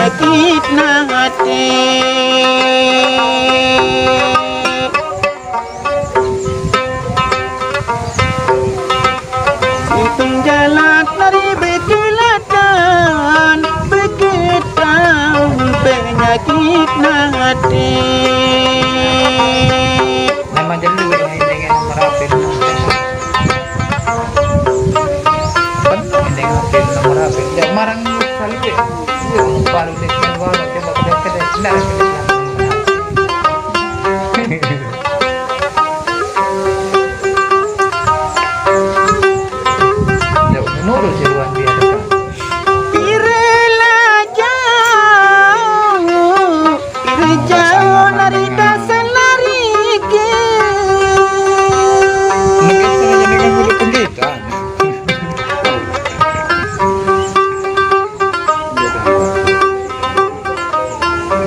penyakit hati. Hitung jalan nari bekelatan, beketang penyakit hati. Nama jelu ini dengan merapin. Dengan merapin. Jangan marang kali deh. Baru deh kan gua coba kedai tidak ada. Ya menurut jeruan dia dekat. Pirela jauh nari dasan lari ke. Mungkin saja dengan mulut pendidikan.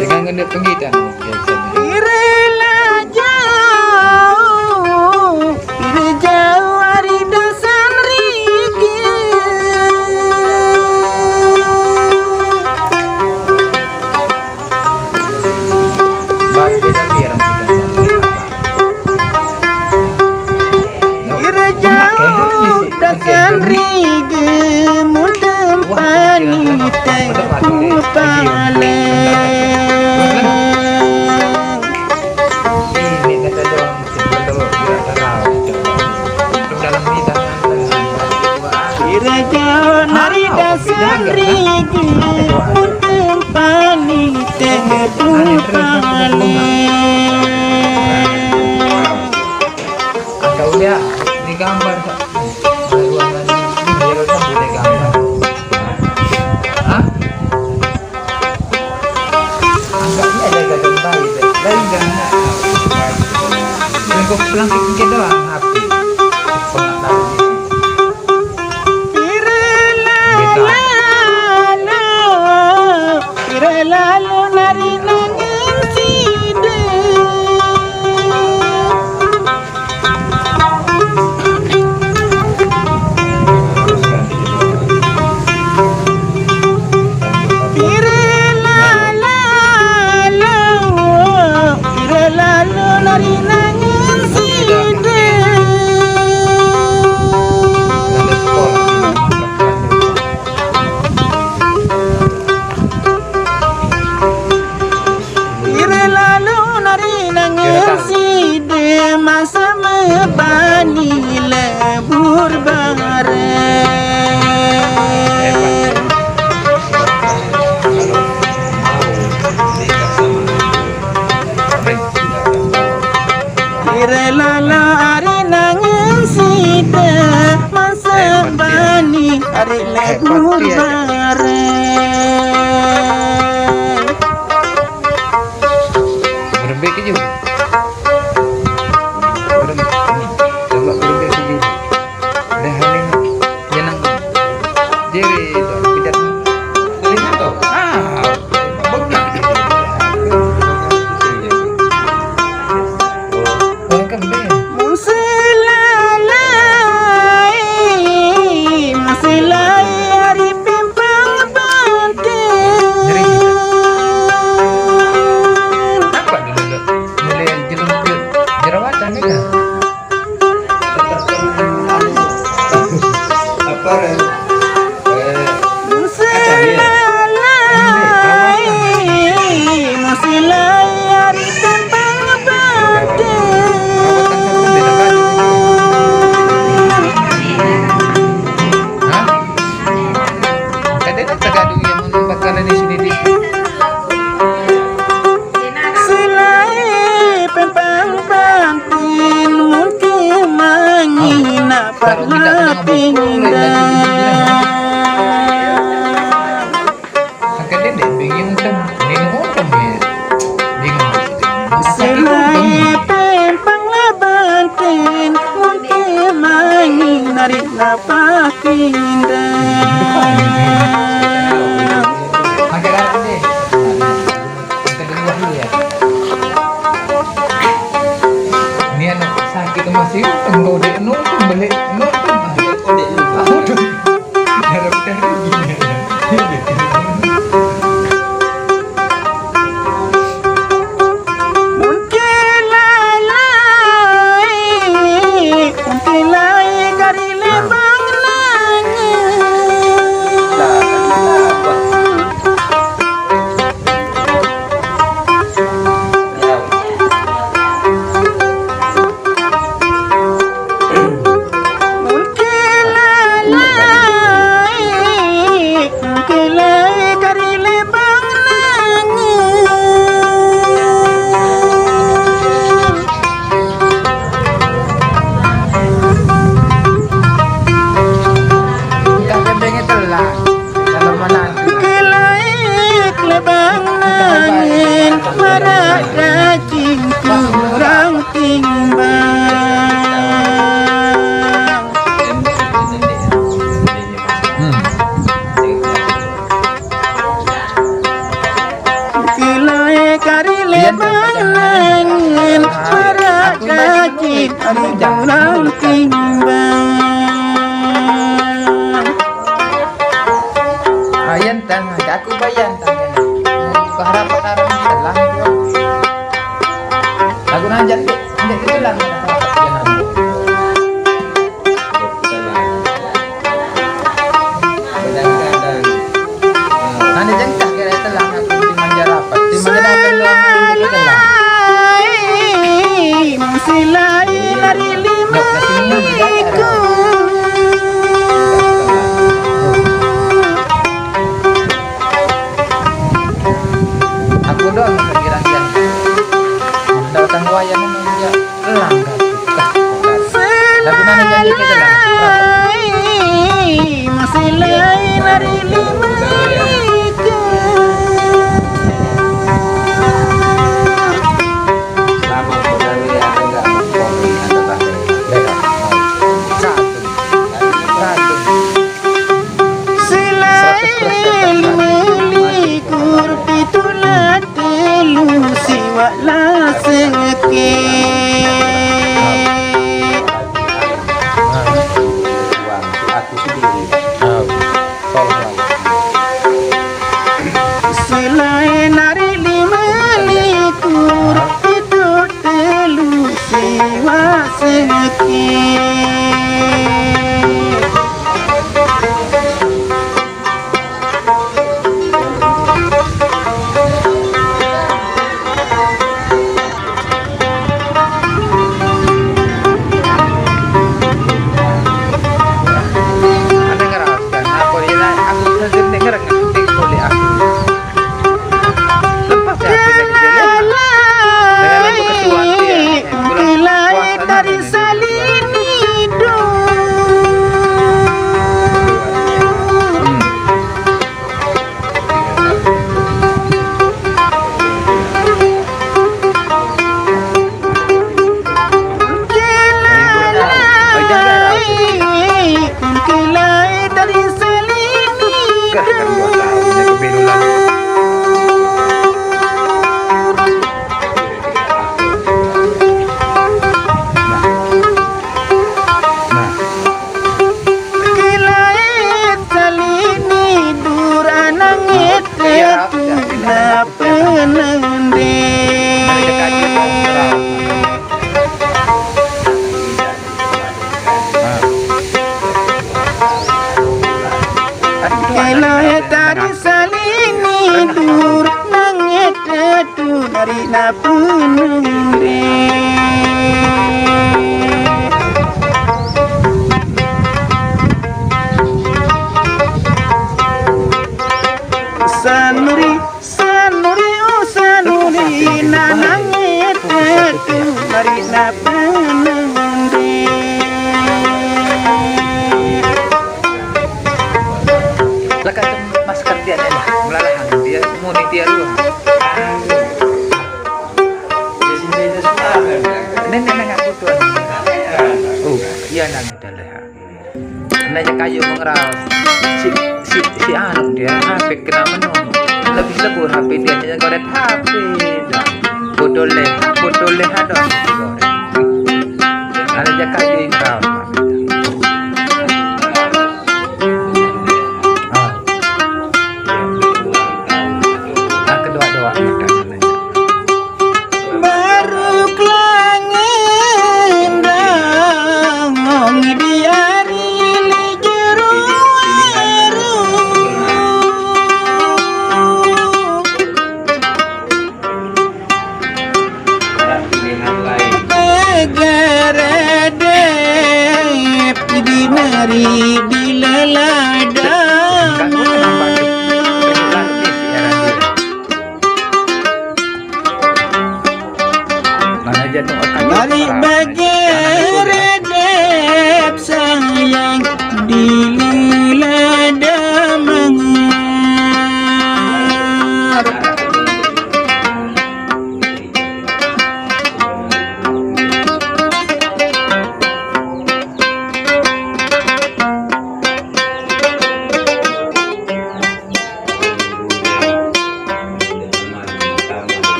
Dengan ganda pendidikan biasanya. Pirela jauh hari dasan riki. Baik beda biar Pira jauh dasan riki mudempani tengku pale. ini kata doang betul biar tahu untuk dalam bidang Pira jauh nari dasan riki mudempani tengku pale. kau lihat di gambar ruangan biar tahu di gambar. Hah? Anggapnya ada gading bayi dari gambar. Kau pulang ke doang HP. Pira lalu nari nangin sida. Pira lalu nari nangin sida. Pira lalu nari nangin sida masa mebani lebur bareng. Pira lalu hari nangin sida masa bani hari lebur bareng. Berembik ke juga. Coba berembik ke juga. Dah haling jenang diri tidak lihat tau. Benar. Oh, kembali. Musilai hari pimpang banten. Apa dulu mulai jelum ke jerawatan ni kan? Apa? Musilai hari pimpang banten. Hah? Kadang tergadung yang membakaran di sini di. Silai pempang bantin mungkin mangina parlapinda. Kadang dia bingung kan, bingung kan dia. Bingung. Silai pempang bantin mungkin mangina parlapinda. Agak ni. Kedua dulu ya. Ni anak sakit masih tunggu dia nonton balik nonton. Harap gini. Sebalangan para kaki Arjuna timbang. Ayan tang, aku bayan tang. Keharap telah. Lagu najak dek, dek itu lah. Nanti jengkah kira telah aku di menjawab. Di menjawab Silai lari lima liku. aku doang kira-kira datang wayang menunjuk langgar lagu nanti janji kita lah Silai lari lima liku. Wala seke aku sendiri selain nari lima likur itu telu siwa seke. Nanya kayu mengeral si anu dia HP kena menung lebih lebur HP dia jangan goret HP bodoleh ada nanya kayu mengeral kedua-dua baru kelangen ngomong dia NARI bila lada NARI bagi redep sayang di lada mengar.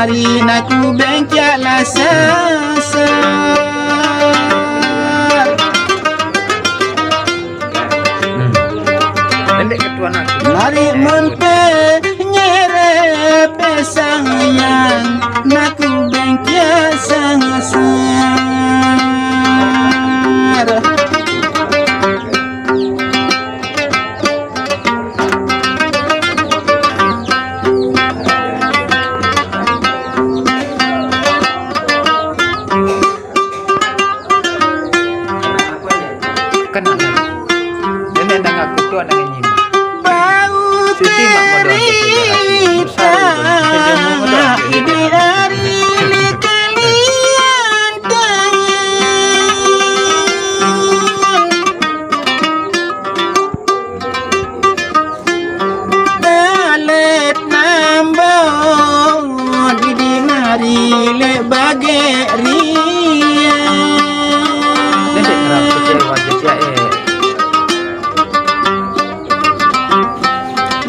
nari naku bengkaklah sasar. Pendek ketua nak. Nari munpe nyerep sayang naku bengkak sasar.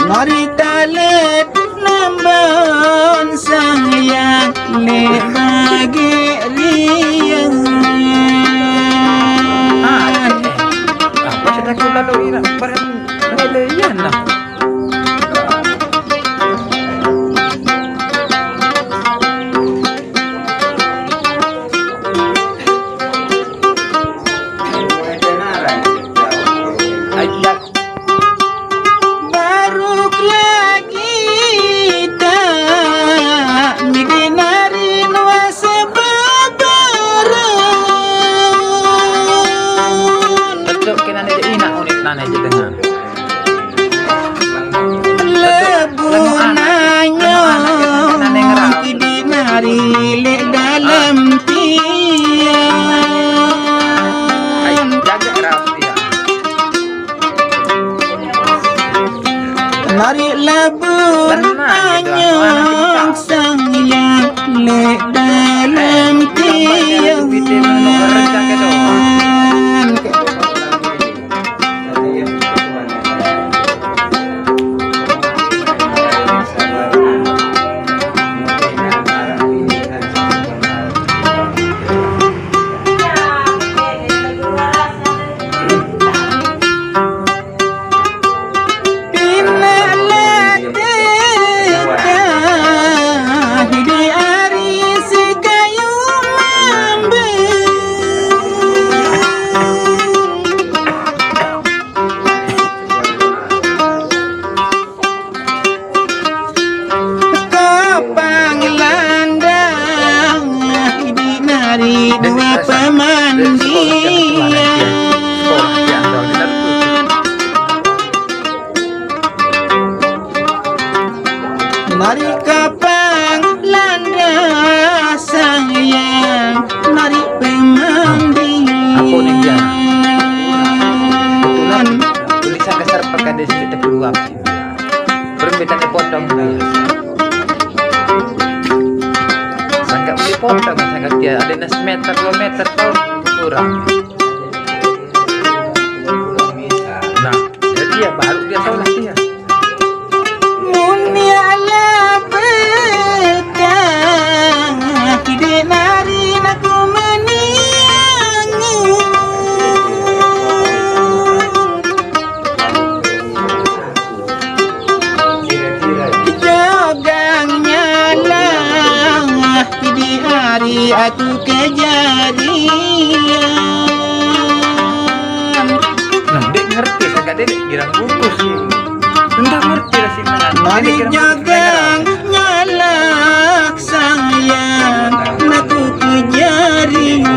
Mari talet nambon sayang le bagi riang. Apa sudah aku lalui nak barang ngeleyan lah. Nari labu anyong sayang le dalam tiang. Mari kapang landa sayang, mari pemandian. Apa ni dia? Kebetulan tulisan kasar pakai di situ keluar. Perbedaan potong dia. Sangat boleh potong, sangat dia ada nas meter 2 meter tahun kurang. Nah, jadi dia baru dia tahu lah dia. Aku kejadian. Nah, dek ngerti sangat dek girang bungkus. Entah ngerti lah sih mana. Mari jagang nyalak sayang, aku kejadian.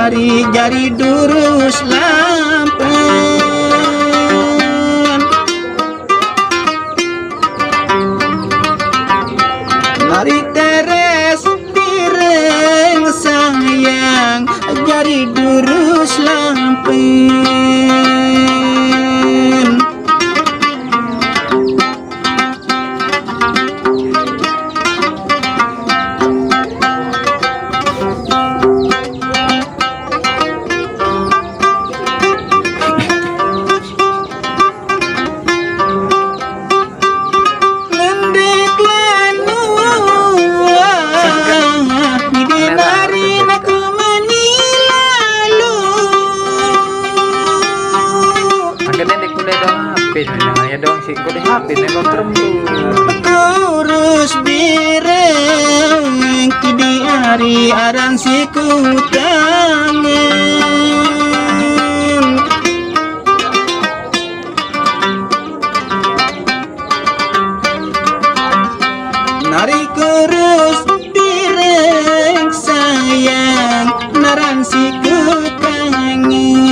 nari jari durus lampen. Nari teres direng sayang jari durus lampen. Namanya dong sih kok HP nengok terembus kurus bireng kidi ari aran siku tangen. Nari kurus bireng sayang naran siku tangen.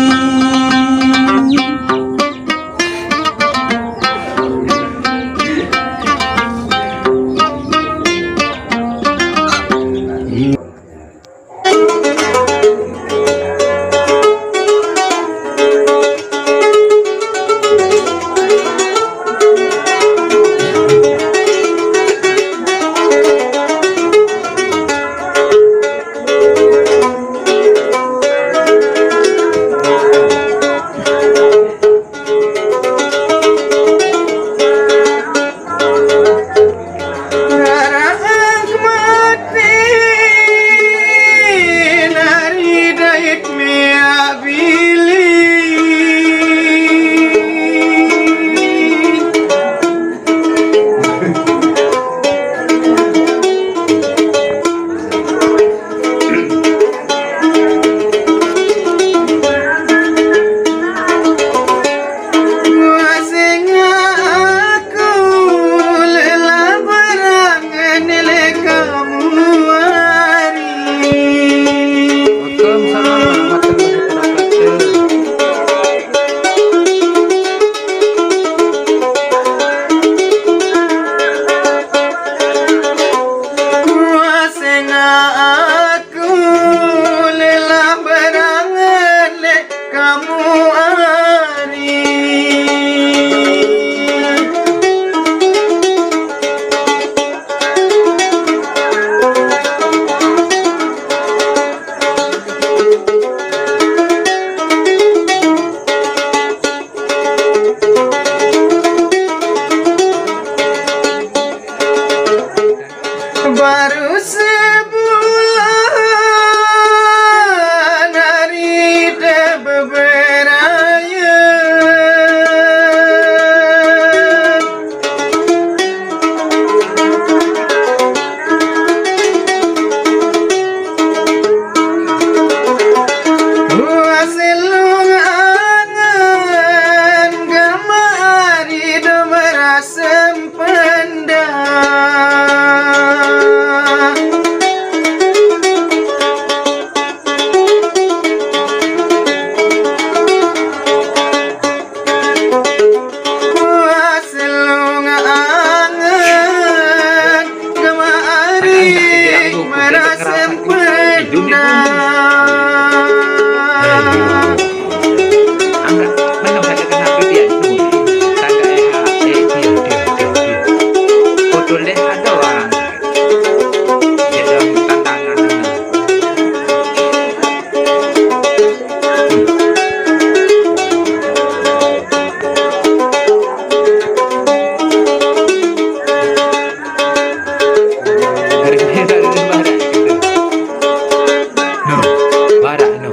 Baru sebulan hari beberaya Hasilung angan gamari merasem barak no